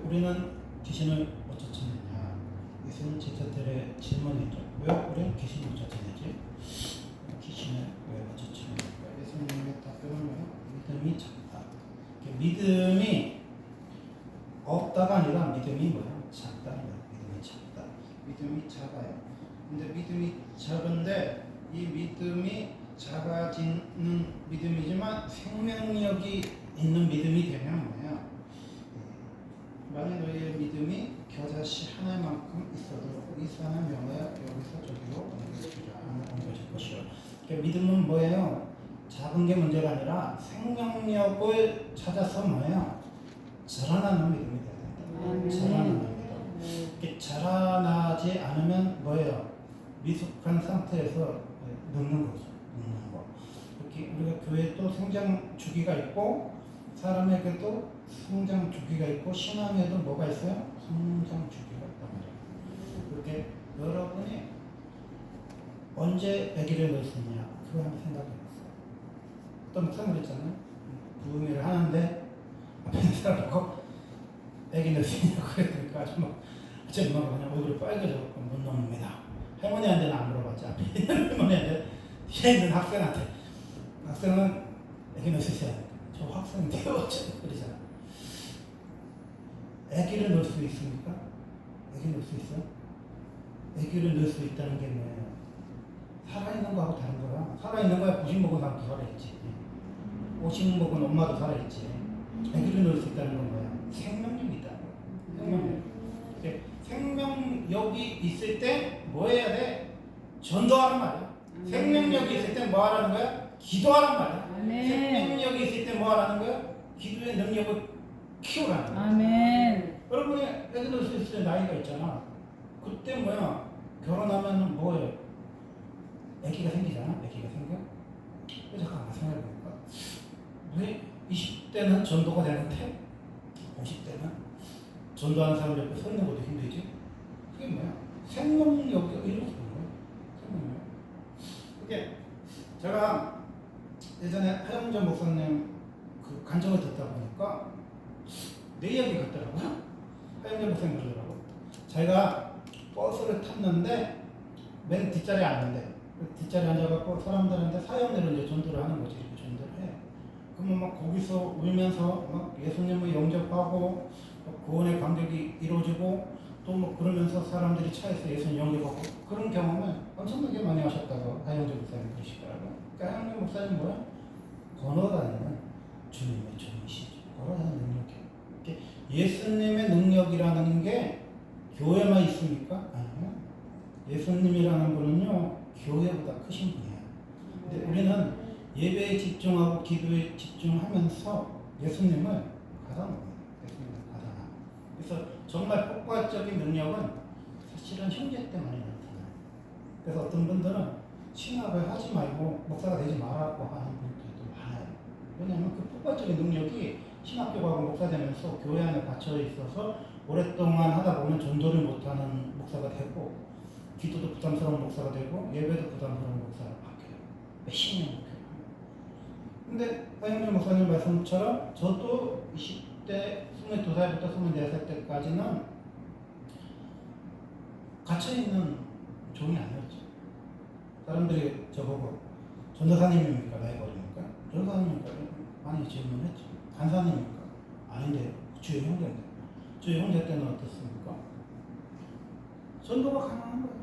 우리는 귀신을 못 쫓아내냐? 예수님 제자들의 질문이죠. 왜 우리는 귀신을 못 쫓아내지? 귀신을 왜 못 쫓아내는가? 예수님의 답변은 뭐예요? 믿음이 작다. 믿음이 없다가 아니라 믿음이 뭐예요? 작다는 거예요. 믿음이 작다. 믿음이 작아요. 근데 믿음이 작은데 이 믿음이 작아지는 믿음이지만 생명력이 있는 믿음이 되면 뭐예요? 만약 너희의 믿음이 겨자씨 하나만큼 있어도 이 사람의 명에 여기서 저기로 옮겨질 것이요. 그러니까 믿음은 뭐예요? 작은 게 문제가 아니라 생명력을 찾아서 뭐예요? 자라나는 믿음이 돼야 된다. 자라나는 믿음. 이렇게 자라나지 않으면 뭐예요? 미숙한 상태에서 늙는 거죠. 늙는 거. 이렇게 우리가 교회에 또 성장 주기가 있고 사람에게도 성장 주기가 있고 신앙에도 뭐가 있어요? 성장 주기가 있단 말이에요. 이렇게 여러분이 언제 아기를 넣을 수 있냐? 그거 한번 생각해 보세요. 어떤 목사님 그랬잖아요. 부흥회를 하는데 앞에 있는 사람 보고 아기 넣을 수 있냐고 그랬으니까 아줌마가 그냥 얼굴이 빨개져서 못 넣습니다. 할머니한테는 안 물어봤지. 앞에 있는 할머니한테 뒤에 있는 학생한테 학생은 아기 넣을 수 있어야 돼. 저 학생은 태워져 그러잖아. 아기를 넣을 수 있습니까? 아기 넣을 수 있어요? 아기를 넣을 수 있다는 게 뭐예요? 살아있는 거하고 다른 거야. 살아있는 거야. 90 먹은 사람도 살아있지. 50 먹은 엄마도 살아있지. 아기를 넣을 수 있다는 건 뭐야? 생명력이 있다는 거야. 생명력이 있을 때 뭐 해야 돼? 전도하란 말이야. 생명력이 있을 때 뭐 하라는 거야? 기도하란 말이야. 아멘. 생명력이 있을 때 뭐 하라는 거야? 기도의 능력을 키우라는 거야. 아멘. 여러분이 애기 넣을 수 있을 때 나이가 있잖아. 그때 뭐야? 결혼하면 뭐예요? 애기가 생기잖아. 애기가 생겨. 잠깐만 생각해보니까 왜 20대는 전도가 되는데 50대는 전도하는 사람 옆에 서 있는 것도 힘들지? 그게 뭐야? 생명력이 이렇게 되는 거야. 생명력. 그게 제가 예전에 하영전 목사님 그 간증을 듣다 보니까 내 이야기 같더라고요. 하영전 목사님 그러더라고. 자기가 버스를 탔는데 맨 뒷자리에 앉는데 뒷자리에 앉아갖고 사람들한테 사연으로 이제 전도를 하는 거지. 이렇게 전도를 해. 그러면 막 거기서 울면서 막 예수님을 영접하고 구원의 감격이 이루어지고 또 뭐 그러면서 사람들이 차에서 예수님 영접하고 그런 경험을 엄청나게 많이 하셨다고 하영재 목사님 그러시더라고요. 그러니까 하영재 목사님 뭐야? 걸어다니는 주님의 종이시죠. 걸어다니는 능력이에요. 예수님의 능력이라는 게 교회만 있습니까? 아니요. 예수님이라는 분은요 교회보다 크신 분이에요. 근데 우리는 예배에 집중하고 기도에 집중하면서 예수님을 가다놓습니다. 그래서 정말 폭발적인 능력은 사실은 형제 때문에 나타나요. 그래서 어떤 분들은 신학을 하지 말고 목사가 되지 말라고 하는 분들도 많아요. 왜냐하면 그 폭발적인 능력이 신학교 가고 목사 되면서 교회 안에 갇혀 있어서 오랫동안 하다 보면 전도를 못하는 목사가 되고 기도도 부담스러운 목사가 되고 예배도 부담스러운 목사가 바뀌어요. 몇십 년 목회를 근데 하영준 목사님 말씀처럼 저도 20대 22살부터 24살 때까지는 갇혀있는 종이 아니었죠. 사람들이 저보고 전도사님입니까? 나이가 어립니까? 전도사님입니까? 많이 질문했죠. 간사님입니까? 아닌데 주의 형제인데 주의 형제 때는 어떻습니까? 전도가 가능한 거예요.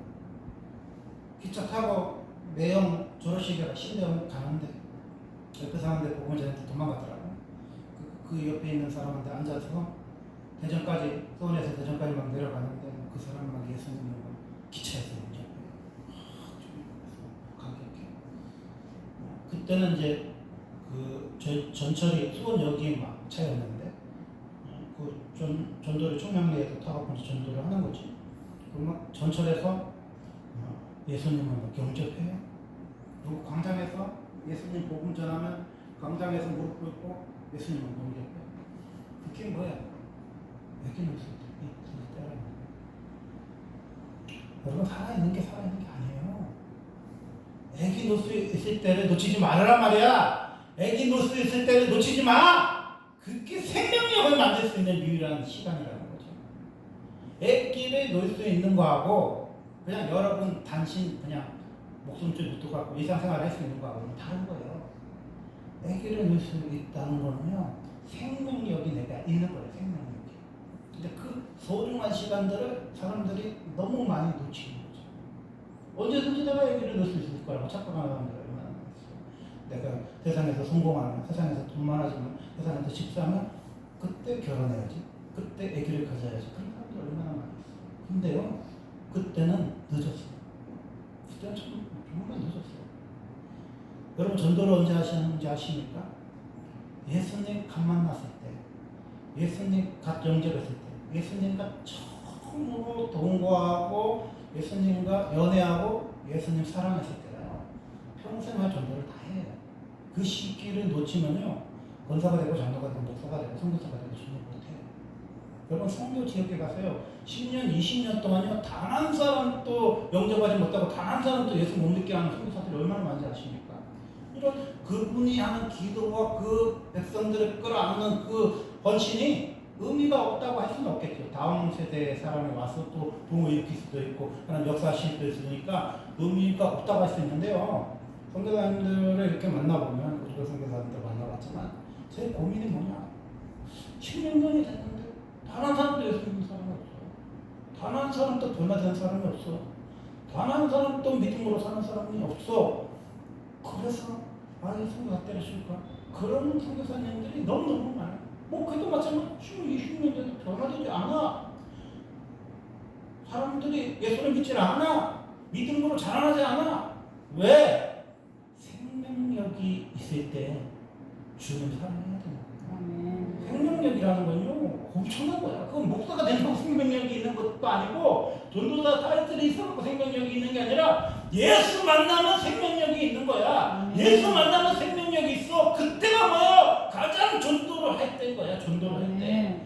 기차 타고 매형 졸업식이라 신대원 가는데 옆에 사람들 보고 저한테 도망가더라고. 그 옆에 있는 사람한테 앉아서 대전까지 서울에서 대전까지 막 내려가는데 그 사람 막 예수님을 기차에서 이제 감격해. 그때는 이제 그 전철이 수원역이 막 차였는데 그 전도를 총량리에서 타고 전도를 하는 거지. 그러면 전철에서 예수님을 영접해요. 그리고 광장에서 예수님 복음 전하면 광장에서 무릎 꿇고 예수님을 영접해. 그게 뭐야? 애기 놓을 수 있다는 거예요. 여러분 살아있는 게 살아있는 게 아니에요. 애기 놓을 수 있을 때를 놓치지 말아란 말이야. 애기 놓을 수 있을 때를 놓치지 마. 그게 생명력을 만들 수 있는 유일한 시간이라는 거죠. 애기를 놓을 수 있는 거하고 그냥 여러분 단신 그냥 목숨줄 붙어 갖고 일상생활 할 수 있는 거하고는 다른 거예요. 애기를 놓을 수 있다는 거는요, 생명력이 내가 있는 거예요. 생명력이. 근데 그 소중한 시간들을 사람들이 너무 많이 놓치는 거죠. 언제든지 내가 애기를 넣을 수 있을 거라고 착각하는 사람들이 얼마나 많았어요. 내가 세상에서 성공하면, 세상에서 돈 많아지면, 세상에서 집사면 그때 결혼해야지, 그때 애기를 가져야지. 그런 사람들이 얼마나 많았어요. 근데요, 그때는 늦었어요. 그때는 정말 늦었어요. 여러분 전도를 언제 하시는지 아십니까? 예수님 갓 만났을 때, 예수님 갓 영접했을 때, 예수님과 처음으로 동거하고 예수님과 연애하고 예수님 사랑했을 때요. 평생 할 전도를 다 해요. 그 시기를 놓치면요, 권사가 되고 장로가 되고 목사가 되고 선교사가 되고 전도 못해요. 여러분 선교 지역에 가서요, 10년, 20년 동안요, 단 한 사람도 영접하지 못하고 단 한 사람도 예수 못 믿게 하는 선교사들이 얼마나 많은지 아십니까? 이런 그분이 하는 기도와 그 백성들을 끌어안는 그 헌신이 의미가 없다고 할 수는 없겠죠. 다음 세대의 사람이 와서 또 부흥을 일으킬 수도 있고 하는 역사실 수도 있으니까 의미가 없다고 할 수 있는데요. 선교사님들을 이렇게 만나보면, 우리가 선교사님들 만나봤지만 제 고민이 뭐냐, 16년이 됐는데 단 한 사람도 예수 믿는 사람이 없어. 단 한 사람도 변화된 사람이 없어. 단 한 사람도 믿음으로 사는 사람이 없어. 그래서 아니 선교사 때려줄까? 그런 선교사님들이 너무너무 많아. 뭐 그래도 마찬가지로 20년 돼도 변화되지 않아. 사람들이 예수를 믿지 않아. 믿음으로 자라나지 않아. 왜? 생명력이 있을 때 주님 사랑해야 되는 거야. 생명력이라는 건요, 엄청난 거야. 그건 목사가 된다고 생명력이 있는 것도 아니고, 전도사 타이틀이 있어서 생명력이 있는 게 아니라 예수 만나면 생명력이 있는 거야. 예수 만나면 생명력이 있어. 그때가 뭐야? 가장 전도를 할 때인 거야. 전도를 할 때.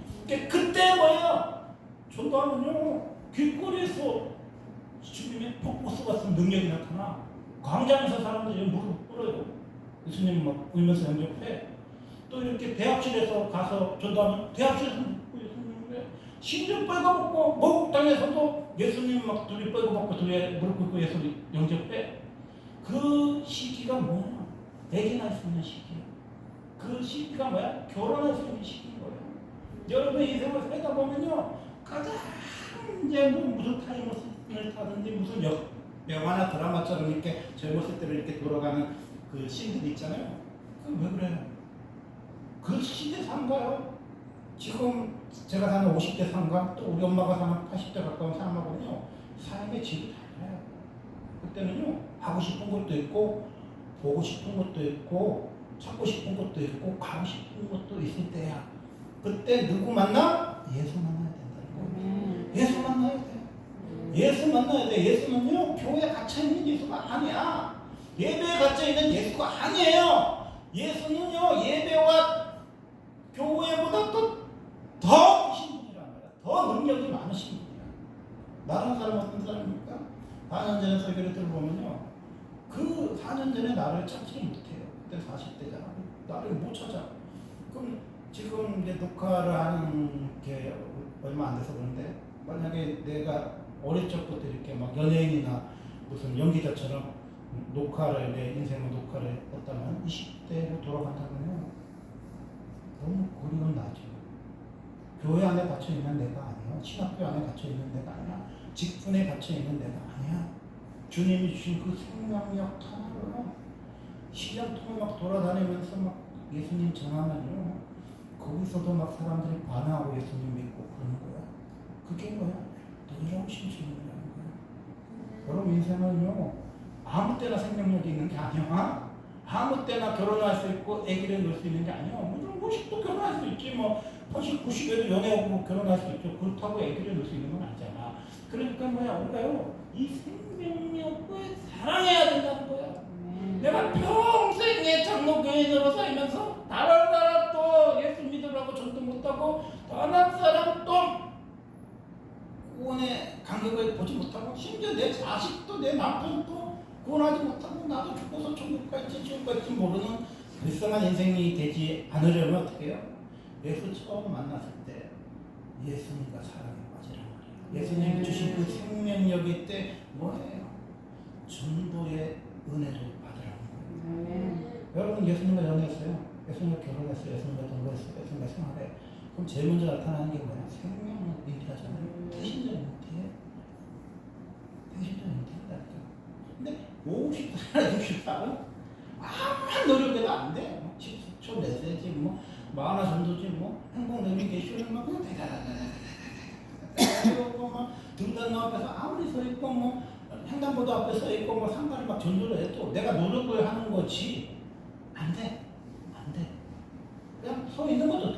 그때 뭐야? 전도하면요, 길거리에서 주님의 폭포수 같은 능력이 나타나. 광장에서 사람들이 무릎 꿇어요. 예수님 막 울면서 영접해. 또 이렇게 대합실에서 가서 전도하면 대합실에서 예수님을 심지어 빨가벗고 목욕탕에서도 예수님 막 둘이 빨가벗고 둘이 무릎 꿇고 예수 영접해. 그 시기가 뭐야? 애기 낳을 수 있는 시기야. 그 시기가 뭐야? 결혼할 수 있는 시기인 거예요. 여러분 인생을 살다 보면요, 가장 이제 뭐 무슨 타임머신을 타든지 무슨 영화나 드라마처럼 이렇게 젊었을 때로 이렇게 돌아가는 그 씬들이 있잖아요. 그 왜 그래요? 그 시대 산 거예요. 지금 제가 사는 50대 산과 또 우리 엄마가 사는 80대 가까운 사람하고는요, 삶의 질이 달라요. 그때는요, 하고 싶은 것도 있고, 보고 싶은 것도 있고, 찾고 싶은 것도 있고, 가고 싶은 것도 있을 때야. 그때 누구 만나? 예수 만나야 된다는 거예요. 예수 만나야 돼. 예수 만나야 돼. 예수는요, 교회에 갇혀있는 예수가 아니야. 예배에 갇혀있는 예수가 아니에요. 예수는요, 예배와 교회보다 더 크신 분이란 말이야. 더 능력이 많으신 분이야. 나라는 사람 어떤 사람입니까? 4년 전에 설교를 들어보면요, 그 4년 전에 나를 찾지 못해요. 그때 40대잖아. 나를 못 찾아. 그럼 지금 이제 녹화를 하는 게 얼마 안 돼서 그런데, 만약에 내가 어릴 적부터 이렇게 막 연예인이나 무슨 연기자처럼 녹화를, 내 인생의 녹화를 했다면 20대로 돌아간다면요, 너무 그리운 나죠. 교회 안에 갇혀있는 내가 아니야. 신학교 안에 갇혀있는 내가 아니야. 직분에 갇혀있는 내가 아니야. 주님이 주신 그 생명력 하나로 시장통을 막 돌아다니면서 막 예수님 전하면요, 거기서도 막 사람들이 반하고 예수님 믿고 그러는 거야. 그게 뭐야? 놀라우신 주님이라는 거야. 여러분 인생은요, 아무 때나 생명력이 있는 게 아니야. 아무 때나 결혼할 수 있고 아기를 낳을 수 있는 게 아니야. 뭐 50도 결혼할 수 있지, 뭐 80, 90에도 연애하고 결혼할 수 있죠. 그렇다고 아기를 낳을 수 있는 건 아니잖아. 그러니까 뭐야, 우리가요, 이 생명력을 사랑해야 된다는 거야. 내가 평생에 장로교인으로 살면서 다른 사람 또 예수 믿으라고 전도 못하고, 다른 사람 또 구원의 간격을 보지 못하고, 심지어 내 자식도 내 남편도 구원하지 못하고, 나도 죽어서 천국 갈지 지옥 갈지 모르는 불쌍한 인생이 되지 않으려면 어떻게 해요? 예수 처음 만났을 때 예수님과 사랑에 빠지란 말이에요. 예수님이 주신 그 생명력일 때 뭐예요? 전도의 은혜를 받으라는 거예요. 여러분 예수님과 연애했어요. 예수님과 결혼했어요. 예수님과 동거했어요. 예수님과 생활해. 그럼 제일 먼저 나타나는 게 뭐야? 생명을 인티하잖아요. 대신전 인티해. 대신전 인티한다니까. 근데 50살이나 60살은 아무런 노력해도 안 돼. 10초 내세지 뭐 만화 전도지 뭐 행복 내비게이션을 막 그냥 그리고 막 등단 앞에서 아무리 서 있고 뭐 횡단보도 앞에 서 있고 뭐 상가를 막 전도를 해도 내가 노력을 하는 거지 안 돼. 안 돼. 그냥 서 있는 거죠.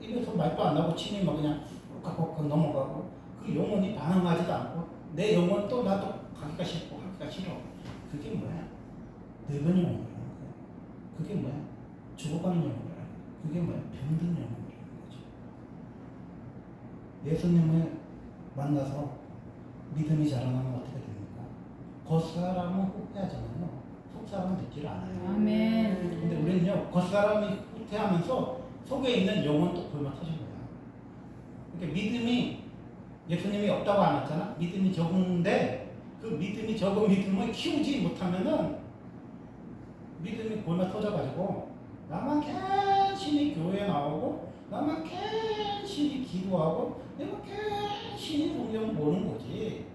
입에서 말도 안 나고 침이 막 그냥 꼴깍꼴깍 넘어가고 그 영혼이 반응하지도 않고 내 영혼 또 나도 가기가 싫고 하기가 싫어. 그게 뭐야? 늙은 영혼이라는 거야. 그게 뭐야? 죽어가는 영혼이라는 거야. 그게 뭐야? 병든 영혼이라는 거지. 예수님을 만나서 믿음이 자라나면 어떻게 됩니까? 겉사람은 후회하지만요. 속사람은 듣지를 않아요. 아멘. 근데 우리는요, 겉사람이 후퇴하면서 속에 있는 영혼 또 골마 터진 거야. 그러니까 믿음이 예수님이 없다고 안 했잖아? 믿음이 적은데 그 믿음이 적은 믿음을 키우지 못하면은 믿음이 골마 터져가지고 나만 괜히 교회에 나오고 나만 괜히 기도하고 내가 괜히 성경 보는 거지.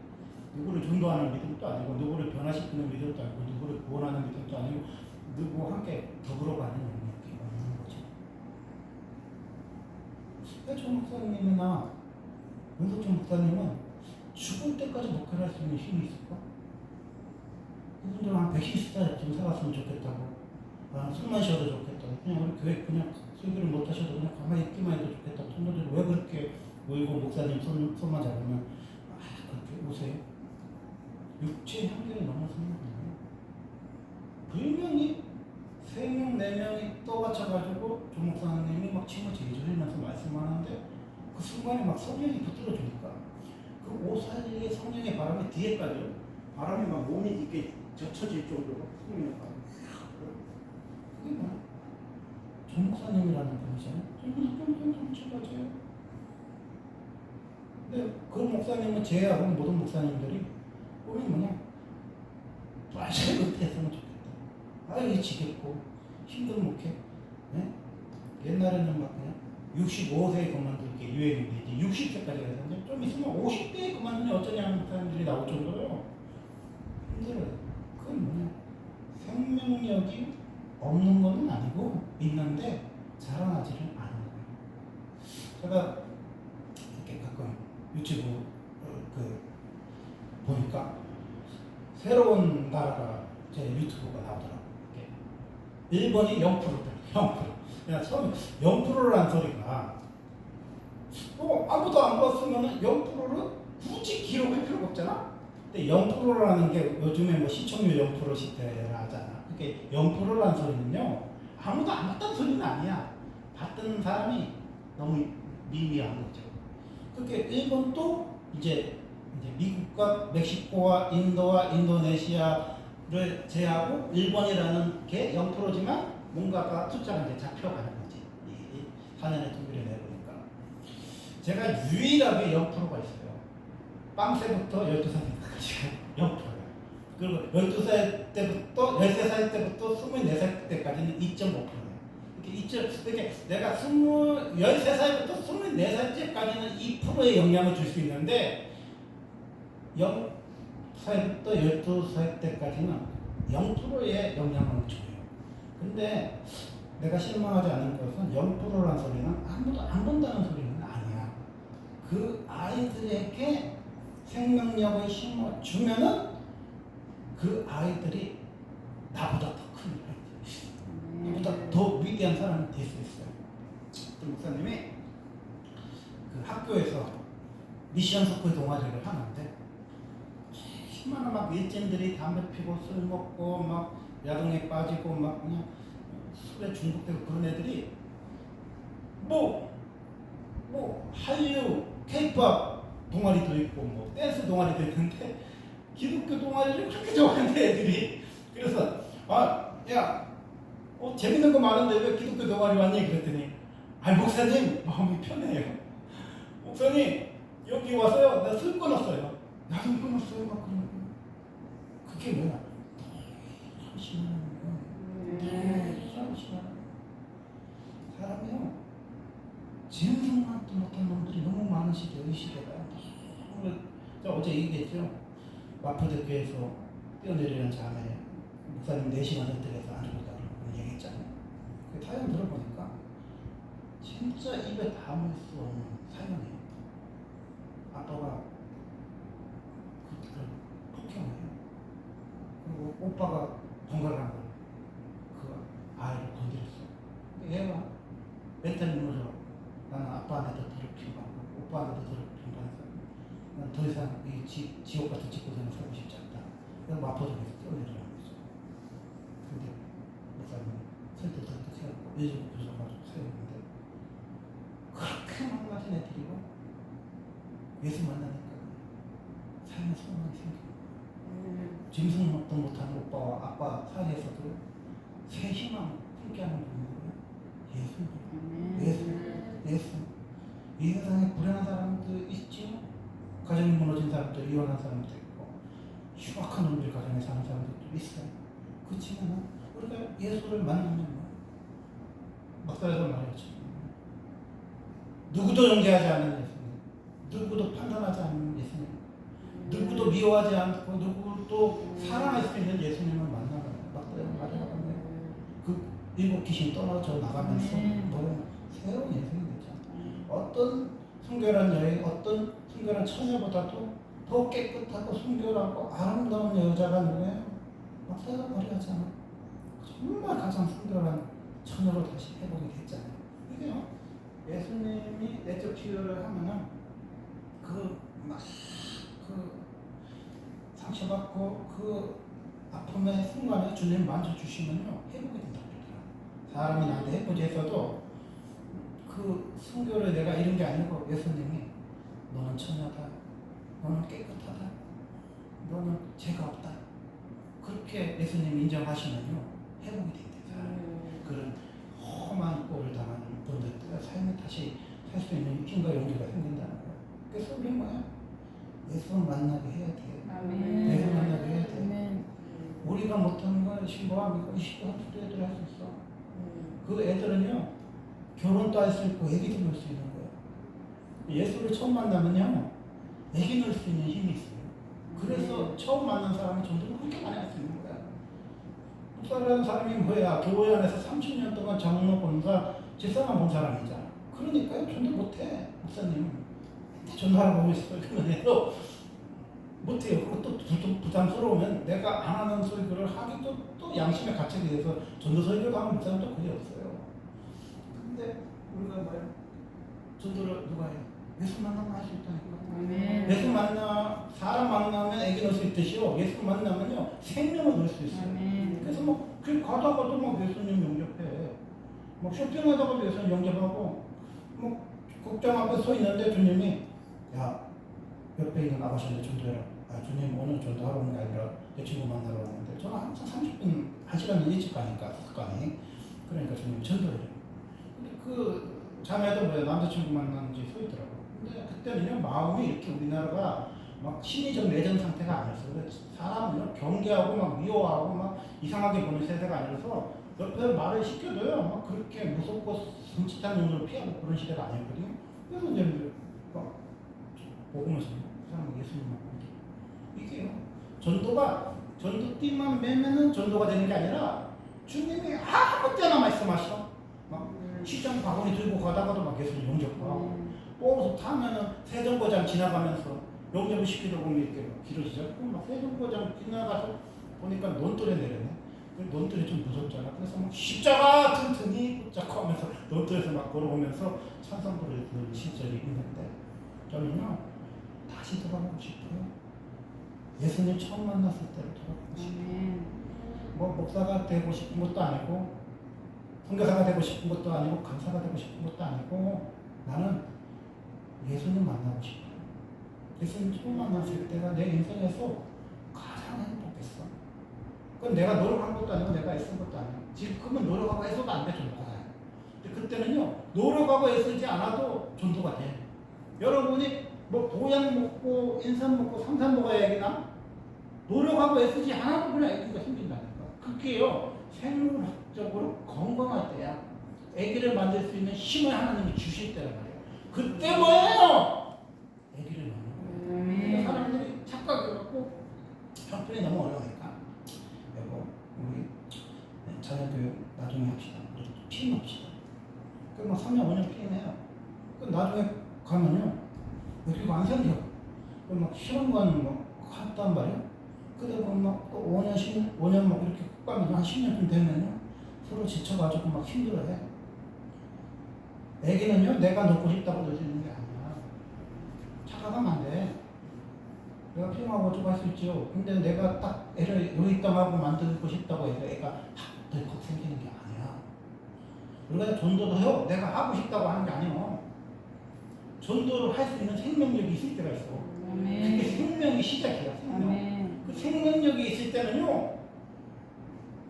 누구를 전도하는 믿음도 아니고 누구를 변화시키는 믿음도 아니고 누구를 구원하는 믿음도 아니고 누구와 함께 더불어 가는 영역이 없는 거죠. 정 목사님이나 윤석준 목사님은 죽을 때까지 목회를 할 수 있는 힘이 있을까? 그분들은 한 120살쯤 살았으면 좋겠다고. 숨만 쉬어도 좋겠다고. 그냥 우리 교회 그냥 설교를 못 하셔도 그냥 가만히 있기만 해도 좋겠다고. 성도들이 왜 그렇게 모이고 목사님 손만 잡으면 그렇게 오세요? 육체 한계를 넘어서는 거예요. 분명히 3명, 4명이 떠받쳐가지고 조 목사님이 막 침을 제일 흘리면서 말씀하는데 그 순간에 막 성령이 붙들어주니까 그 옷 사이에 성령의 바람이 뒤에까지 바람이 막 몸이 이렇게 젖혀질 정도로 성령의 바람이 그게 뭐야? 조 목사님이라는 분이잖아요. 좀 쳐가지고 근데 그 목사님은 제외하고 모든 목사님들이 꿈이 뭐냐? 빨리 은퇴했으면 좋겠다. 아유 지겹고 힘든 목회. 네? 옛날에는 막 그냥 65세에 그만두는 게 유행인데 이제 60세까지 가서 좀 있으면 50대에 그만두니 어쩌냐는 사람들이 나올 정도로요. 힘들어요. 그건 뭐냐? 생명력이 없는 건 아니고 있는데 자라나지를 않은 거예요. 제가 이렇게 가끔 유튜브 보니까 새로운 나라가 제 유튜브가 나오더라고요. 일본이 0%다. 0%. 그냥 처음에 0%라는 소리가 아무도 안 봤으면 0%를 굳이 기록할 필요가 없잖아. 근데 0%라는 게 요즘에 뭐 시청률 0% 시대라 하잖아. 그게 0%라는 소리는요. 아무도 안 봤다는 소리는 아니야. 봤던 사람이 너무 미미한 거죠. 그렇게 일본도 이제 미국과 멕시코와 인도와 인도네시아를 제하고 일본이라는 게 0%지만 뭔가가 숫자가 이제 잡혀가는 거지. 이 4년의 통계를 내보니까. 제가 유일하게 0%가 있어요. 빵새부터 12살 때까지 0%예요. 그리고 12살 때부터 13살 때부터 24살 때까지는 2.5%예요. 이렇게 내가 13살부터 24살까지는 2%의 영향을 줄 수 있는데 0살부터 12살 때까지는 0%의 영향을 줘요. 근데 내가 실망하지 않을 것은 0%라는 소리는 아무도 안 본다는 소리는 아니야. 그 아이들에게 생명력을 심어주면은 그 아이들이 나보다 더 큰 나보다 더 위대한 사람이 될 수 있어요. 그 목사님이 그 학교에서 미션 스쿨 동아리를 하는데 얼마나 막 일진들이 담배 피고 술 먹고 막 야동에 빠지고 막 그냥 술에 중독되고 그런 애들이 뭐 한류, 케이팝 동아리도 있고 뭐 댄스 동아리도 있는데 기독교 동아리를 그렇게 좋아하는 애들이 그래서 재밌는 거 많은데 왜 기독교 동아리 왔니? 그랬더니 목사님 마음이 편해요. 목사님 여기 여기 와서요. 내가 슬 끊었어요. 나도 끊었어요. 막 그러고. 그게 뭐야? 너무 심한 거야. 너무 심한 사람이요. 짐승만도 못한 놈들이 너무 많은 시대야. 이 시대가. 제가 어제 얘기했죠. 마포대 교회에서 뛰어내리는 자매 목사님 4시간 흩어져서 안고 있다고 얘기했잖아요. 그 사연 들어보니까 진짜 입에 담을 수 없는 사연이에요. 아빠가 그 폭행해요. 그리고 오빠가 번갈아간 거예요. 그 아이를 건드렸어. 얘가 멘탈이 무너져. 나는 아빠한테도 더럽힌 거고 오빠한테도 더럽힌 거니까 난 더 이상 이 지옥 같은 집고생을 살고 싶지 않다. 그래서 마포동에서 뛰어내려가는 거죠. 근데 목사님 설득설득 세웠고 예전 교수가지고 세웠는데 그렇게 망가진 애들이고 예수 만나니까 삶의 소망이 생겨요. 짐승도 못하는 오빠와 아빠 사이에서도 새 희망 함께하는 분인 거예요. 예수. 이 세상에 불행한 사람도 있지요. 가정이 무너진 사람도 이혼한 사람도 있고 흉악한 놈들 가정에 사는 사람들도 있어요. 그렇지만 우리가 예수를 만나면 뭐 막달에서 말했죠. 누구도 정죄하지 않는 예수님, 누구도 판단하지 않는 예수님, 누구도 미워하지 않고 누구도 사랑할 수 있는 예수님을 만나면 막달에서 말해가면 그 일곱 귀신 떨어져 나가면서 뭐야 새로운 인생이 되죠. 어떤 순결한 여인, 어떤 순결한 처녀보다도 더 깨끗하고 순결하고 아름다운 여자가 누구예요? 막달에서 말하잖아. 정말 가장 순결한 처녀로 다시 회복이 됐잖아요. 이게요. 예수님이 내적 치유를 하면은 그 상처받고 그 아픔의 순간에 주님 만져주시면요 회복이 된다고 그러더라고요. 사람이 나한테 해코지 했어도 그 순교를 내가 이런 게 아니고 예수님이 너는 처녀다, 너는 깨끗하다, 너는 죄가 없다 그렇게 예수님이 인정하시면요 회복이 된대요. 그런 험한 꼴을 당하는 분들도 삶에 다시 살 수 있는 힘과 용기가 생긴다는 거예요. 그래서 우리 뭐야? 예수 만나게 해야 돼요. 예수 만나게 해야 돼요. 우리가 못하는 건 신부합니까? 20대 30대 애들 할 수 있어. 그 애들은요 결혼도 할 수 있고 애기도 낳을 수 있는 거예요. 예수를 처음 만나면요 애기 낳을 수 있는 힘이 있어요. 그래서 처음 만난 사람이 전도를 그렇게 많이 할 수 있는 거야. 목사라는 사람이 뭐야? 교회 안에서 30년 동안 장로 본사, 집사만 본 사람이잖아. 그러니까요 전도 못해. 목사님 전도하러 보고 있어요. 그러면 해도 못해요. 그것도 부담스러우면 내가 안 하는 설교를 하기도 또 양심의 가책에 대해서 전도 설교를 하는 목사님도 거의 없어요. 근데 우리가 뭐야? 전도를 누가 해요? 예수 만나면 할 수 있다니까. 예수 만나, 사람 만나면 애기 넣을 수 있듯이요. 예수 만나면요, 생명을 넣을 수 있어요. 그래서 뭐, 길 가다가도 막 예수님 영접해. 뭐, 쇼핑하다가도 예수님 영접하고, 뭐, 국장 앞에 서 있는데 주님이, 야, 옆에 있는 아가씨한테 전도해라. 아, 주님 오늘 전도하러 오는 게 아니라 내 친구 만나러 왔는데, 저는 항상 30분, 1시간 일찍 가니까, 습관이. 그러니까 주님 전도해라. 근데 그, 자매도 왜 남자친구 만나는지 서 있더라고. 근데 그때는요 마음이 이렇게 우리나라가 막 심리적 내전 상태가 아니었어요. 사람은요 경계하고 막 미워하고 막 이상하게 보는 세대가 아니라서 옆에 말을 시켜도요 막 그렇게 무섭고 손짓한 눈으로 피하고 그런 시대가 아니었거든요. 그래서 이제 막 복음을 쓰는 사람 예수님 만나는 이게요. 전도가 전도띠만 매면은 전도가 되는 게 아니라 주님이 아무 때나 말씀하셔. 막 시장 바구니 들고 가다가도 막 예수님 영접하고 버스 타면은 세정거장 지나가면서 영접을 시키다 보면 이렇게 길어지죠. 그럼 막 세정거장 지나가서 보니까 논돌에 내렸네. 논돌이 좀 무섭잖아. 그래서 막 십자가 튼튼히 붙잡고 하면서 논돌에서 막 걸어오면서 찬송부를 부르는 시절이 있는데 저는요 다시 돌아가고 싶어요. 예수님 처음 만났을 때로 돌아가고 싶어요. 뭐 목사가 되고 싶은 것도 아니고 선교사가 되고 싶은 것도 아니고 강사가 되고 싶은 것도 아니고 나는 예수님 만나고 싶어요. 예수님 처음 만났을 때가 내 인생에서 가장 행복했어. 그건 내가 노력한 것도 아니고 내가 애쓴 것도 아니고 지금은 노력하고 애써도 안 돼, 전도가. 근데 그때는요 노력하고 애쓰지 않아도 전도가 돼. 여러분이 뭐 보양 먹고 인삼 먹고 삼삼 먹어야 애기나? 노력하고 애쓰지 하나도 그냥 애기가 생긴다니까. 그게요 생물학적으로 건강할 때야 애기를 만들 수 있는 힘을 하나님이 주실 때란 말이에요. 그때 뭐예요? 애기를 낳는 거예요. 그러니까 사람들이 착각해갖고 형편이 너무 어려우니까 여보 우리 자녀교육 나중에 합시다. 우리 피임합시다. 그막 3년 5년 피임해요. 그 나중에 가면요 애기가 안 생겨. 막 실험관 막 했단 말이에요. 그러다 보면 막 5년 5년 막 이렇게 훅 가면 한 10년쯤 되면요 서로 지쳐가지고 막 힘들어해. 애기는요 내가 놓고 싶다고 넣어주는 게 아니야. 착각하면 안 돼. 내가 피임하고 어쩌고 할 수 있죠. 근데 내가 딱 애를 여기 있다 하고 만들고 싶다고 해서 애가 탁 덜컥 생기는 게 아니야. 우리가 전도도 해요. 내가 하고 싶다고 하는 게 아니에요. 전도를 할 수 있는 생명력이 있을 때가 있어. 그게 생명의 시작이야. 생명. 그 생명력이 있을 때는요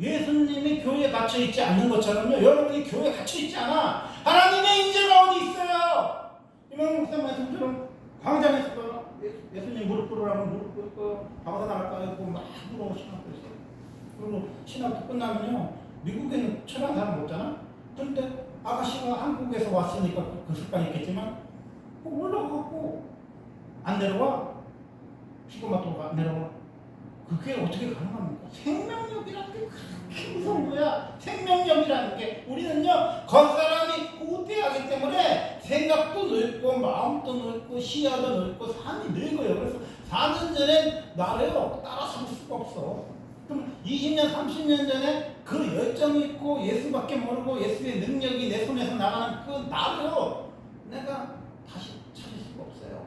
예수님이 교회에 갇혀 있지 않는 것처럼요 여러분이 교회에 갇혀 있지 않아. 하나님의 인재가 어디 있어요. 이만 목사 말씀처럼 광장에서 예수님 무릎 꿇으라면 무릎 꿇고 방사 나갈까 했고 막 물어보고 신학도 있어요. 그리고 신학도 끝나면요 미국에는 천한 사람 없잖아. 근데 아가씨가 한국에서 왔으니까 그 습관이 있겠지만 올라가고 안 내려와. 피고마토가 안 내려와. 그게 어떻게 가능합니까? 생명력이라는 게 그렇게 무서운 거야. 생명력이라는 게 우리는요 겉사람이 후퇴하기 때문에 생각도 넓고 마음도 넓고 시야도 넓고 삶이 늙어요. 그래서 4년 전에 나를요 따라잡을 수가 없어. 그럼 20년 30년 전에 그 열정이 있고 예수밖에 모르고 예수의 능력이 내 손에서 나가는 그 나를요 내가 다시 찾을 수가 없어요.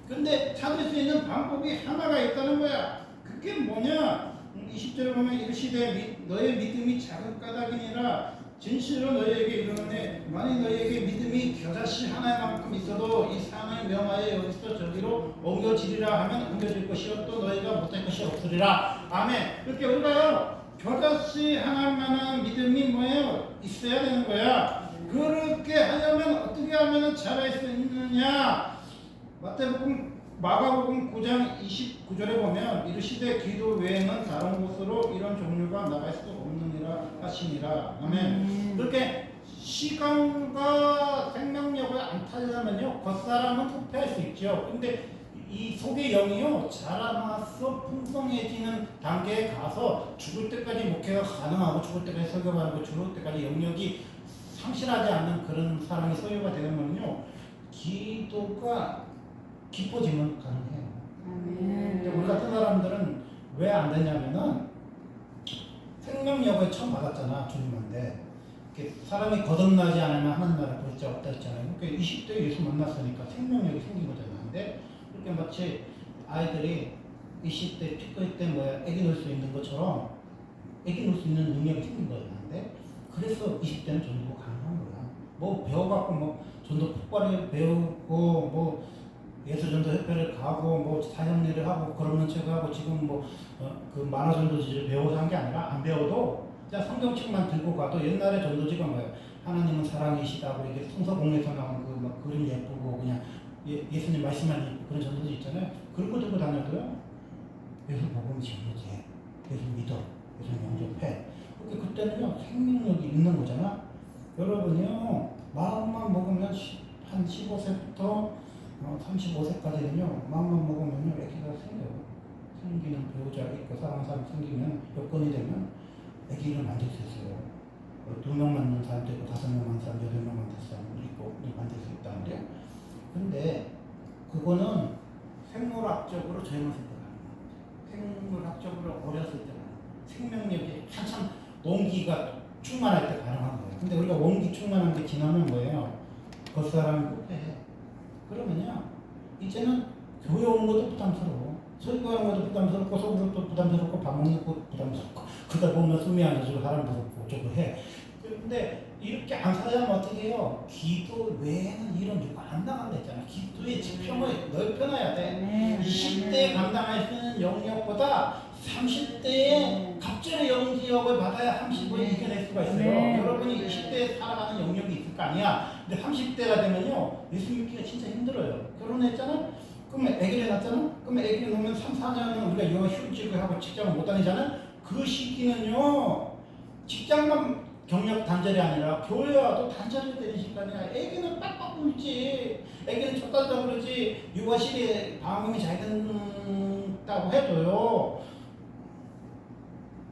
근데 찾을 수 있는 방법이 하나가 있다는 거야. 그게 뭐냐? 20절에 보면 이르시되 너의 믿음이 작은 까닭이니라 진실로 너희에게 이르노니 만일 너희에게 믿음이 겨자씨 하나만큼 있어도 이 산을 명하여 여기서 저기로 옮겨지리라 하면 옮겨질 것이요 또 너희가 못할 것이 없으리라. 아멘. 그렇게 우리가요 겨자씨 하나만한 믿음이 뭐예요? 있어야 되는 거야. 그렇게 하려면 어떻게 하면 잘할 수 있느냐? 마가복음 9장 29절에 보면 이르시되 기도 외에는 다른 곳으로 이런 종류가 나갈 수 없느니라 하시니라. 아멘. 그렇게 시간과 생명력을 안 타려면요 겉사람은 후퇴할 수 있죠. 근데 이 속의 영이요 자라나서 풍성해지는 단계에 가서 죽을 때까지 목회가 가능하고 죽을 때까지 설교하고 죽을 때까지 영역이 상실하지 않는 그런 사람이 소유가 되면요 기도가 깊어지면 가능해요. 우리 같은 사람들은 왜 안 되냐면은 생명력을 처음 받았잖아 주님한테. 사람이 거듭나지 않으면 하나님 나라 볼 자 없다 했잖아요. 그러니까 20대 예수 만났으니까 생명력이 생긴 거잖아. 근데 그렇게 마치 아이들이 20대 피크일 때 뭐야 애기 놓을 수 있는 것처럼 애기 놓을 수 있는 능력이 생긴 거였는데 그래서 20대는 전도가 가능한 거야. 뭐 배워갖고 뭐 전도 폭발을 배우고 뭐 예수전도협회를 가고 뭐 사형리를 하고 그러는 척하고 지금 뭐 그 만화전도지를 배워서 한 게 아니라 안 배워도 그냥 성경책만 들고 가도 옛날에 전도지가 뭐예요? 하나님은 사랑이시다고 이게 성서공에서 나온 그 막 그림 예쁘고 그냥 예수님 말씀만 읽고 그런 전도지 있잖아요. 그런 거 들고 다녀도요. 예수 복음이 전도지. 예수 믿어. 예수 영접해. 그때는요 생명력이 있는 거잖아. 여러분이요 마음만 먹으면 한 15세부터 35세까지는요 마음만 먹으면요 애기가 생겨요. 생기는 배우자가 있고 사랑하는 사람이 생기면 여건이 되면 애기를 만들 수 있어요. 2명 만난 사람도 있고 5명 만난 사람, 8명 만난 사람도 있고 만들 수 있다는데요. 근데 그거는 생물학적으로 젊었을 때 가능해요. 생물학적으로 어렸을 때 가능해요. 생명력이 한참 원기가 충만할 때 가능한 거예요. 근데 우리가 원기 충만한 게 지나면 뭐예요? 겉사람이 후퇴해. 그러면요 이제는 교회 오는 것도 부담스러워. 설교하는 것도 부담스럽고 속으로도 부담스럽고 밥 먹는 것도 부담스럽고 그러다 보면 숨이 안 쉬어지고 사람 무섭고 저거 해. 근데 이렇게 안 살아가면 어떻게 해요? 기도 외에는 이런 유가 안 나간다 했잖아. 기도의 지평을 넓혀놔야 돼. 20대에 감당할 수 있는 영역보다 30대에 갑절의 영지역을 받아야 30을 이겨낼 수가 있어요. 여러분이 20대에 살아가는 영역이 있을 거 아니야. 근데 30대가 되면요 예수 믿기가 진짜 힘들어요. 결혼했잖아. 그러면 아기를 낳잖아? 그러면 아기를 놓으면 3, 4년은 우리가 육아휴직을 하고 직장을 못 다니잖아? 그 시기는요, 직장만 경력 단절이 아니라 교회와도 단절이 되는 시간이야. 아기는 빡빡 울지. 아기는 쳤다고 그러지. 육아실에 방음이 잘 된다고 해도요,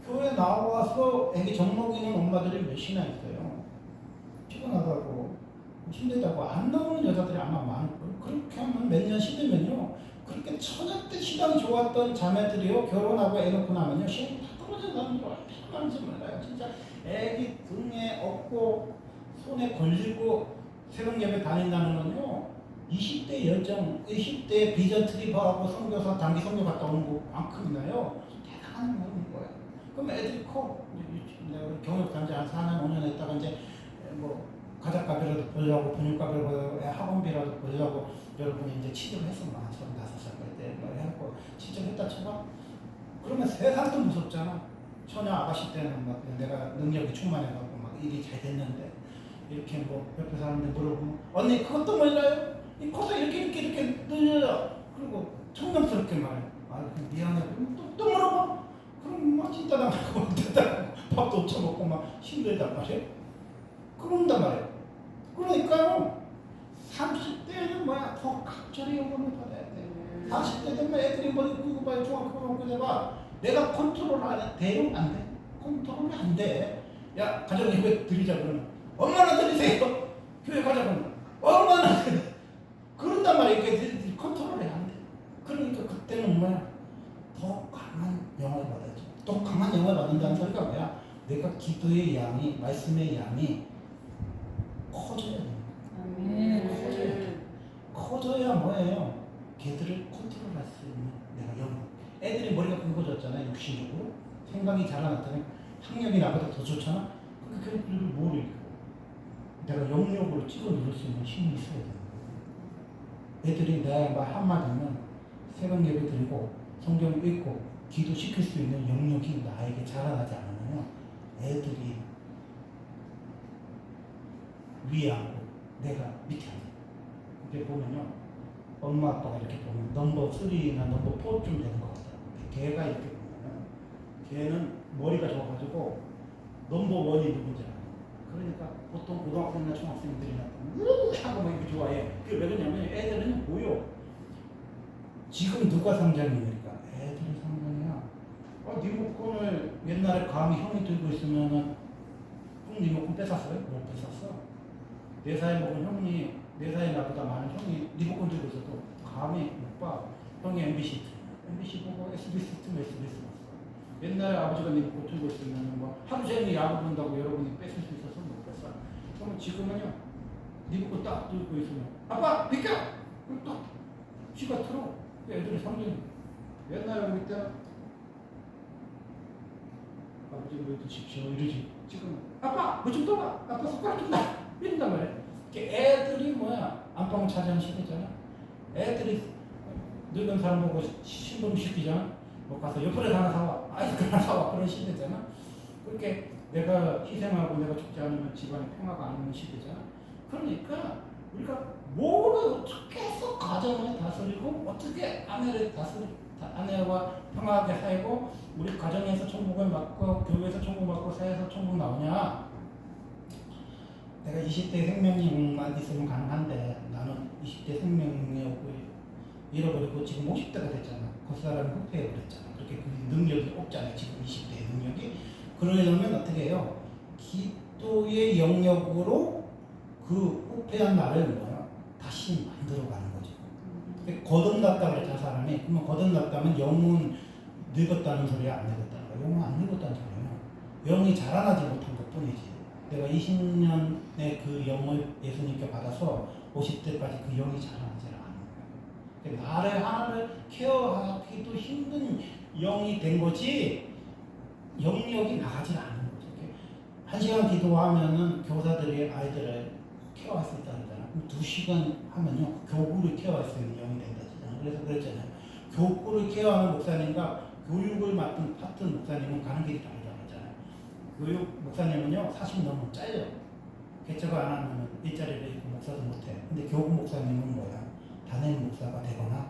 교회 나와서 아기 젖 먹이는 엄마들이 몇이나 있어요. 피곤하다고, 힘들다고 안 나오는 여자들이 아마 많을 거예요. 그렇게 하면 몇 년 지내면요, 그렇게 처녀 때 시간이 좋았던 자매들이요, 결혼하고 애 놓고 나면요, 시간이 다 떨어진다는 줄 얼마나 몰라요. 진짜 애기 등에 업고 손에 걸리고 새벽 예배 다닌다는 건요, 20대 여정, 20대 비전 트리퍼하고 선교사 단기 선교 갔다 오는 것만큼이나요, 대단한 거예요. 그럼 애들이 커. 경력 단지 한 4년, 5년 했다가 이제 뭐 가족값이라도 벌려고, 분유값을 벌려고, 학원비라도 벌려고, 여러분이 이제 취직을 했으면 한 35살 때 뭐 해갖고 취직했다 쳐봐. 그러면 세상도 무섭잖아. 처녀 아가씨 때는 막 내가 능력이 충만해갖고 막 일이 잘 됐는데, 이렇게 뭐 옆에 사람들 물어보면, 언니 그것도 몰라요? 이 코도 이렇게 늘려요. 그리고 청렴스럽게 말해. 아, 미안해. 또 물어봐. 그럼 막 진짜 나가고 밥도 없어먹고 막 힘들단 말이야. 그런단 말이야. 그러니까요, 30대는 뭐야, 더 각별히 요금을 받아야 돼. 40대 되면 애들이 뭐 그거 봐요, 중학교 돼봐. 내가 컨트롤 안 돼. 안 돼. 컨트롤이 안 돼. 야, 가정예배 드리자 그러면 얼마나 드리세요? 교회 가자 그러면 얼마나 드리. 그런단 말이야. 이게 컨트롤이 안 돼. 그러니까 그때는 뭐야, 더 강한 영향을 받아야지. 더 강한 영향을 받는다는 소리가 뭐야? 내가 기도의 양이, 말씀의 양이 커져야 돼. 커져야 뭐예요? 걔들을 컨트롤할 수 있는 내가 영. 애들이 머리가 굵어졌잖아요. 육신적으로. 생각이 자라났더니 학력이 나보다 더 좋잖아. 그 걔들을 뭘 읽고 내가 영역으로 찍어 누를 수 있는 힘이 있어야 되는 거예요. 애들이 내 말 한마디면 새벽 예배 드리고 성경 읽고 기도 시킬 수 있는 영역이 나에게 자라나지 않으면 애들이 위에 앉고 내가 밑에 앉아. 이렇게 보면요, 엄마 아빠가 이렇게 보면 넘버 3나 넘버 4쯤 되는 것 같아요. 걔가 이렇게 보면 걔는 머리가 좋아가지고 넘버 1이 누군지 알아요. 그러니까 보통 고등학생이나 중학생들이나 하고 막 이렇게 좋아해. 그게 왜 그러냐면 애들은 보여. 지금 누가 상장이니까 애들이 상장이야. 리모컨을 옛날에 감히 형이 들고 있으면은 형 리모컨 뺏었어요? 못 뺏었어. 4살 먹은 형이, 4살이 나보다 많은 형이 리모컨 들고 있어도 감히 못 봐. 형이 MBC 보고 SBS 봤어. 옛날에 아버지가 리모컨 들고 있으면 뭐 하루 종일 야구 본다고 여러분이 뺏을 수 있어서 못 뺐어. 그러면 지금은요, 리모컨 딱 들고 있으면 아빠 비켜! 그럼 딱 쥐가 틀어. 애들이 상당히. 옛날에 우리 때 아버지 왜 드십시오 이러지. 지금 아빠 뭐 좀 떠봐. 아빠 숟가락 좀 놔. 이런단 말이야. 애들이 뭐야, 안방을 차지하는 시대잖아. 애들이 늙은 사람 보고 신분 시키잖아. 뭐 가서 옆으로 하나 사와, 아이스크림 하나 사와, 그런 시대잖아. 그렇게 내가 희생하고 내가 죽지 않으면 집안에 평화가 안 오는 시대잖아. 그러니까 우리가 뭐를 어떻게 해서 가정을 다스리고 어떻게 아내와 평화하게 살고 우리 가정에서 천국을 받고 교회에서 천국 받고 사회에서 천국 나오냐. 내가 20대 생명력만 있으면 가능한데 나는 20대 생명력을 잃어버리고 지금 50대가 됐잖아. 그 사람이 후퇴해버렸잖아. 그렇게 그 능력이 없잖아요. 지금 20대의 능력이. 그러려면 어떻게 해요? 기도의 영역으로 그 후퇴한 나를 뭐야? 다시 만들어가는 거죠. 거듭났다 그랬잖아, 사람이. 그러면 거듭났다면 영은 늙었다는 소리야, 안 늙었다는 거야? 영은 안 늙었다는 소리야. 영이 자라나지 못한 것 뿐이지. 내가 20년의 그 영을 예수님께 받아서 50대까지 그 영이 자라나지 않은 거야. 나를 하나를 케어하기도 힘든 영이 된 거지, 영역이 나가지 않은 거죠. 1시간 기도하면은 교사들이 아이들을 케어할 수 있다 그러잖아. 2시간 하면요, 교구를 케어할 수 있는 영이 된다잖아요. 그래서 그랬잖아요. 교구를 케어하는 목사님과 교육을 맡은 파트 목사님은 가는 길이 다르다고 했잖아요. 교육 목사님은요, 40 넘으면 잘려. 개척을 안 하면 일자리를 있고 목사도 못해. 근데 교구 목사님은 뭐야? 단임 목사가 되거나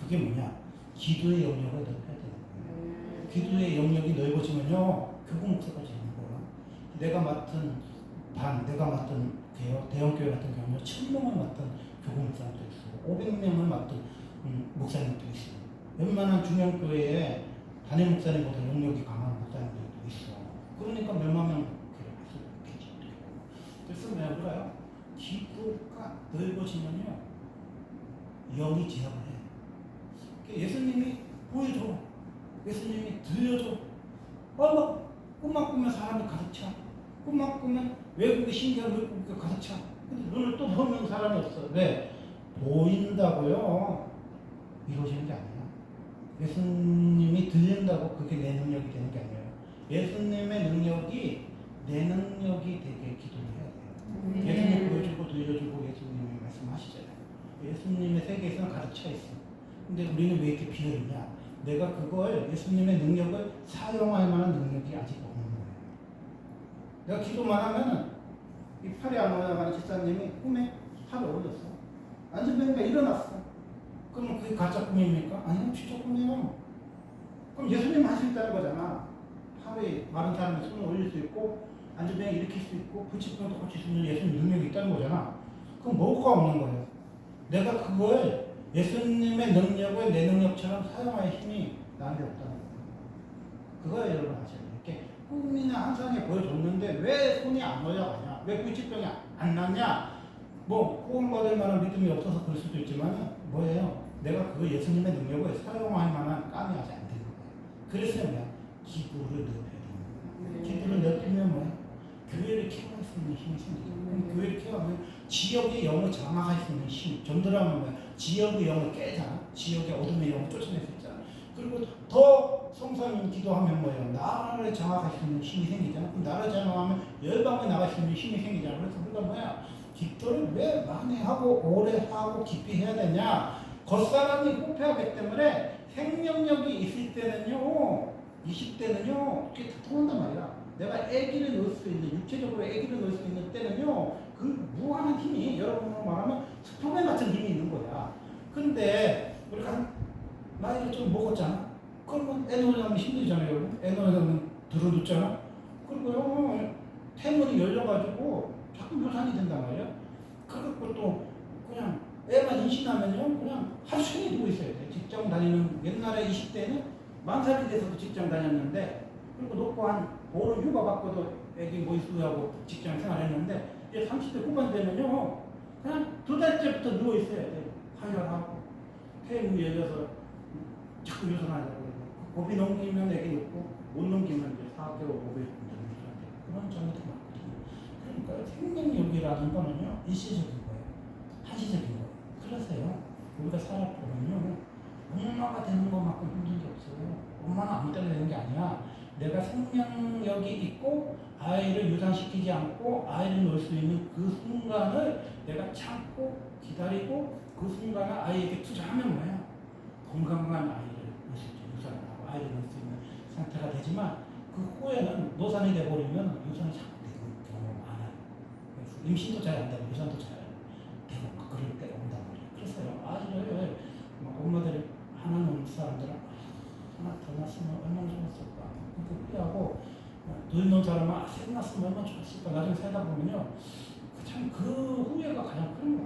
그게 뭐냐? 기도의 영역을 넓혀야 되는 거예요. 기도의 영역이 넓어지면요, 교구 목사까지 있는 거야. 내가 맡은 내가 맡은 대형교회 같은 경우는 1000명을 맡은 교구 목사님도 있고 500명을 맡은 목사님도 있어요. 웬만한 중형교회에 단임 목사님보다 영역이 강한 목사님들도 있어. 그러니까 몇만 명 교회를 할 수 있겠지. 그래서 왜 그래요? 기도가 넓어지면요, 영이 제압을 해. 예수님이 보여줘. 예수님이 들려줘. 막 꿈만 꾸면 사람이 가득 차. 꿈만 꾸면 외국의 신기한 외국이 가득 차. 근데 눈을 또 보면 사람이 없어. 왜? 보인다고요. 이루어지는 게 아니야. 예수님이 들린다고 그게 내 능력이 되는 게 아니에요. 예수님의 능력이 내 능력이 되게 기도를 해야 돼요. 예수님 보여주고 들려주고 예수님이 말씀하시잖아요. 예수님의 세계에서는 가득 차 있어. 근데 우리는 왜 이렇게 비어있냐? 내가 그걸 예수님의 능력을 사용할 만한 능력이 아직 없는 거예요. 내가 기도만 하면은 이 팔이 안 올라가는 집사님이 꿈에 팔이 올렸어. 앉으니까 일어났어. 그러면 그게 가짜 꿈입니까? 아니요, 진짜 꿈이에요. 그럼 예수님 할 수 있다는 거잖아. 팔이 마른 사람이 손을 올릴 수 있고 앉으면 일으킬 수 있고 부치병도 고칠 수 있는 예수님 능력이 있다는 거잖아. 그럼 뭐가 없는 거예요? 내가 그걸 예수님의 능력을 내 능력처럼 사용할 힘이 나한테 없다는 거예요. 그거예요, 여러분 아셔야 돼요. 이렇게 꿈이나 환상에 보여줬는데 왜 손이 안 올라가냐? 왜 부치병이 안 낫냐? 뭐 구원받을 만한 믿음이 없어서 그럴 수도 있지만 뭐예요? 내가 그 예수님의 능력을 사용할 만한 감이 아직 안 되는 거예요. 그래서 뭐야? 기도를 넓혀야 되는 거예요. 기도를 넓히면 뭐야? 교회를 키워갈 수 있는 힘이 생기죠. 그럼 교회를 키워가면 지역의 영을 장악할 수 있는 힘. 전도라면 뭐야? 지역의 영을 깨잖아. 지역의 어둠의 영을 쫓아낼 수 있잖아. 그리고 더 성삼위 기도하면 뭐예요? 나라를 장악할 수 있는 힘이 생기잖아. 그럼 나라를 장악하면 열방에 나갈 수 있는 힘이 생기잖아. 그래서 우리가 뭐야? 기도를 왜 많이 하고 오래 하고 깊이 해야 되냐? 겉사람이 호패하기 때문에 생명력이 있을 때는요, 20대는요, 그게 다 통한단 말이야. 내가 아기를 넣을 수 있는, 육체적으로 아기를 넣을 수 있는 때는요, 그 무한한 힘이, 여러분으로 말하면 슈퍼맨 같은 힘이 있는 거야. 근데 우리가 나이를 좀 먹었잖아. 그러면 애 놓으려면 힘들잖아요, 여러분. 애 놓으려면 들어눕잖아. 그리고요, 태문이 열려가지고 자꾸 묘산이 된단 말이야. 그것도 또 그냥 애만 임신하면요, 그냥 하루 종일 누워 있어야 돼. 직장 다니는, 옛날에 20대는 만살이 돼서도 직장 다녔는데, 그리고 놓고 한 보름 휴가 받고도 애기 모이수하고 직장 생활했는데, 이제 30대 후반 되면요, 그냥 2달째부터 누워 있어야 돼. 하혈하고, 태문이 열려서 자꾸 유선하려고. 고비 넘기면 애기 놓고, 못 넘기면 이제 4개월, 5개월 그런 경우도 많거든요. 그러니까 생명력이라는 거는요, 일시적인 거예요. 한시적인 거예요. 그래서요, 우리가 살아보면요, 엄마가 되는 것만큼 힘든 게 없어요. 엄마는 아무 때나 되는 게 아니야. 내가 생명력이 있고 아이를 유산시키지 않고 아이를 놓을 수 있는 그 순간을 내가 참고 기다리고 그 순간을 아이에게 투자하면 뭐야? 건강한 아이를 놓을 수 있죠. 유산을 하고 아이를 놓을 수 있는 상태가 되지만 그 후에는 노산이 돼버리면 유산이 자꾸 되는 경우가 많아요. 그래서 임신도 잘 안 되고 유산도 잘 되고 그럴 때가 온단 말이에요. 그래서요, 아이를 엄마들이 하나 놓은 사람들은 하나 더 낳았으면 얼마나 좋았을까. 그렇게 후회하고 놓은 사람은 셋 낳았으면 얼마나 좋았을까. 나중에 살다 보면요, 참 그 후회가 가장 큰 것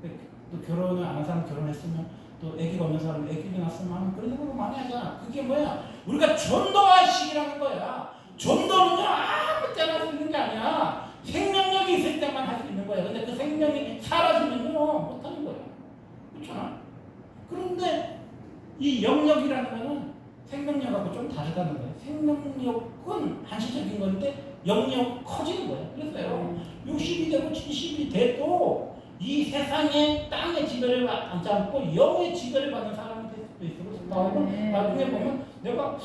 같아요. 또 결혼을 안 한 사람 결혼했으면 또 아기가 없는 사람은 아기가 낳았으면 하는 그런 생각을 많이 하잖아. 그게 뭐야? 우리가 전도할 시기라는 거야. 전도는요, 아무 때나 할 수 있는 게 아니야. 생명력이 있을 때만 할 수 있는 거야. 근데 그 생명이 사라지면요, 못하는 거야. 그렇잖아. 그런데 이 영역이라는 거는 생명력하고 좀 다르다는 거예요. 생명력은 한시적인 건데 영역 커지는 거예요. 그래서요, 60이 되고 70이 돼도 이 세상의 땅의 지배를 받지 않고 영의 지배를 받는 사람이 될 수도 있어. 그래서 바울은 나중에 보면 내가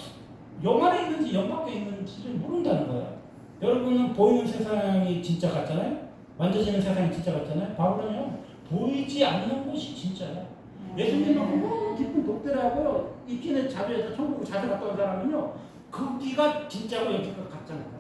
영 안에 있는지 영 밖에 있는지를 모른다는 거예요. 여러분은 보이는 세상이 진짜 같잖아요. 만져지는 세상이 진짜 같잖아요. 바울은요, 보이지 않는 것이 진짜예요. 예수님은 너무 깊은 독대라고요. 입신의 자주에서 천국을 자주 갔다 온 사람은요, 거기가 진짜고 여기가 가짜인 것 같아요.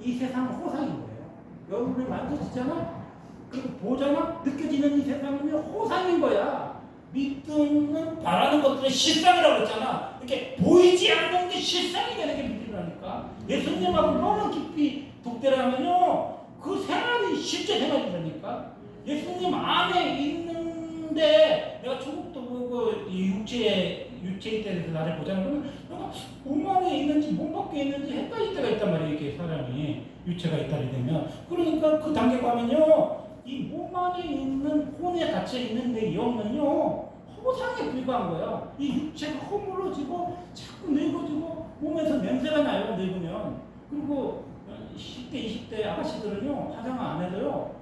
이 세상은 호상인 거예요. 여러분이 만져지잖아? 그리고 보잖아? 느껴지는 이 세상은요, 호상인 거야. 믿음은 바라는 것들은 실상이라고 했잖아. 이렇게 보이지 않는 게 실상이 되는 게 믿음이라니까. 예수님하고 너무 깊이 독대하면요, 그 생활이 실제 생활이라니까. 예수님 안에 있는데 내가 조국도 보고 이 육체에 대해서 나를 보자는 거는 내가 몸 안에 있는지 몸 밖에 있는지 헷갈릴 때가 있단 말이에요. 이게 사람이 유체가 있다게 되면. 그러니까 그 단계 가면요, 이 몸 안에 있는 혼에 갇혀 있는 내 영은요, 허상에 불과한 거예요. 이 육체가 허물어지고 자꾸 늙어지고 몸에서 냄새가 나요. 늙으면. 그리고 10대 20대 아가씨들은요, 화장 안 해도요,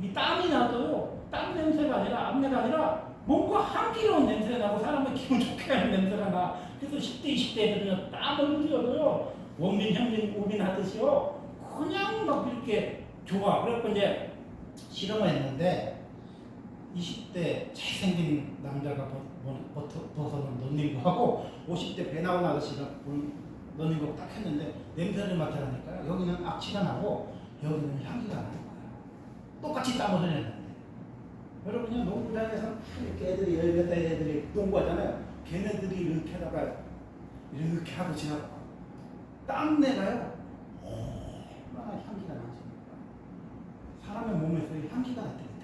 이 땀이 나도요, 땀 냄새가 아니라 암내가 아니라 뭔가 향기로운 냄새가 나고 사람을 기분 좋게 하는 냄새가 나. 그래서 10대 20대 애들은요, 땀을 흘려도요, 원빈 형빈 오빈 하듯이요, 그냥 막 이렇게 좋아. 그래서 이제 실험을 했는데 20대 잘생긴 남자가 벗어놓은 런닝구하고 50대 배 나온 아저씨가 런닝구 딱 했는데 냄새를 맡으라니까요. 여기는 악취가 나고 여기는 향기가 나는 거예요. 똑같이 땀을 흘렸는데. 여러분요, 농구장에서 이렇게 애들이 18살 애들이 농구하잖아요. 걔네들이 이렇게 하다가 이렇게 하고 지나가 땀내가요, 얼마나 향기가 나십니까? 사람의 몸에서 향기가 나게 된다니까요.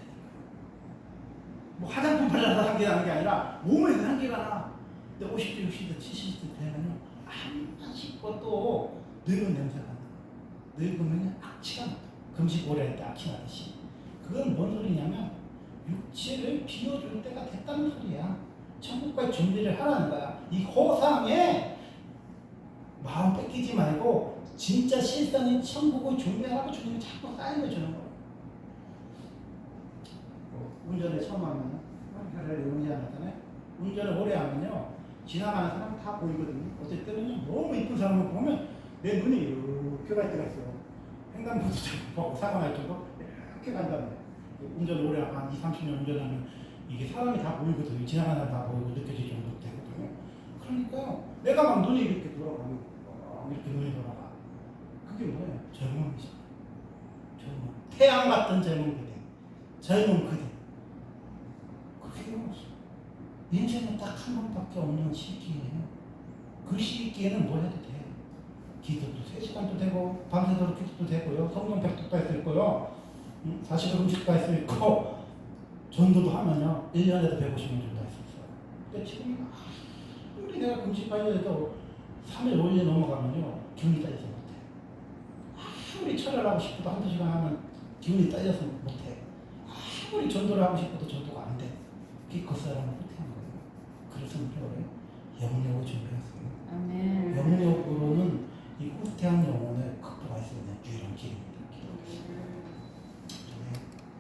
뭐 화장품 발라서 향기 나는 게 아니라 몸에서 향기가 나. 근데 50대, 60대, 70대 되면요, 한번 씻고 또 늙은 냄새가 나. 늙으면 악취가 나. 금식 오래 할 때 악취 나듯이. 그건 뭔 소리냐면 육체를 비워줄 때가 됐다는 소리야. 천국까지 준비를 하라는 거야. 이 허상에 마음 뺏기지 말고 진짜 실상인 천국을 준비하라고 주님이 자꾸 사인을 주는 거야. 운전을 처음 하면 차를 운전하잖아요. 운전을 오래 하면요, 지나가는 사람 다 보이거든요. 어떨 때는요, 너무 이쁜 사람을 보면 내 눈이 이렇게 갈 때가 있어요. 횡단보도 보고 사고 날 정도 이렇게 간단 말이에요. 운전 오래 하고 한 20-30년 운전하면 이게 사람이 다 보이거든요. 지나가는 사람 다 보이고 느껴질 정도 되거든요. 그러니까요, 내가 막 눈이 이렇게 돌아가면 이렇게 눈이 돌아가. 그게 뭐예요? 젊음이죠. 젊음. 태양 같은 젊은 그대. 젊은 그대. 그게 인생은 딱 한 번밖에 없는 시기예요. 그 시기에는 뭘 해도 돼. 기도도 3시간도 되고 밤새도록 기도도 되고요. 성경 백독도 할 수 있고요. 40일 음식도 할 수 있고 전도도 하면요, 1년에도 150명 정도 할 수 있어요. 근데 지금 우리 내가 금식까지 해도 3일 5일 넘어가면요, 기운이 딸려서 못해. 아무리 철회하고 싶어도 한두 시간 하면 기운이 딸려서 못해. 아무리 전도를 하고 싶어도 전도가 안 돼. 그게 그 사람은 후퇴한 거예요. 그래서 우리가 영역을 준비했어요. 아멘. 영역으로는 이 후퇴한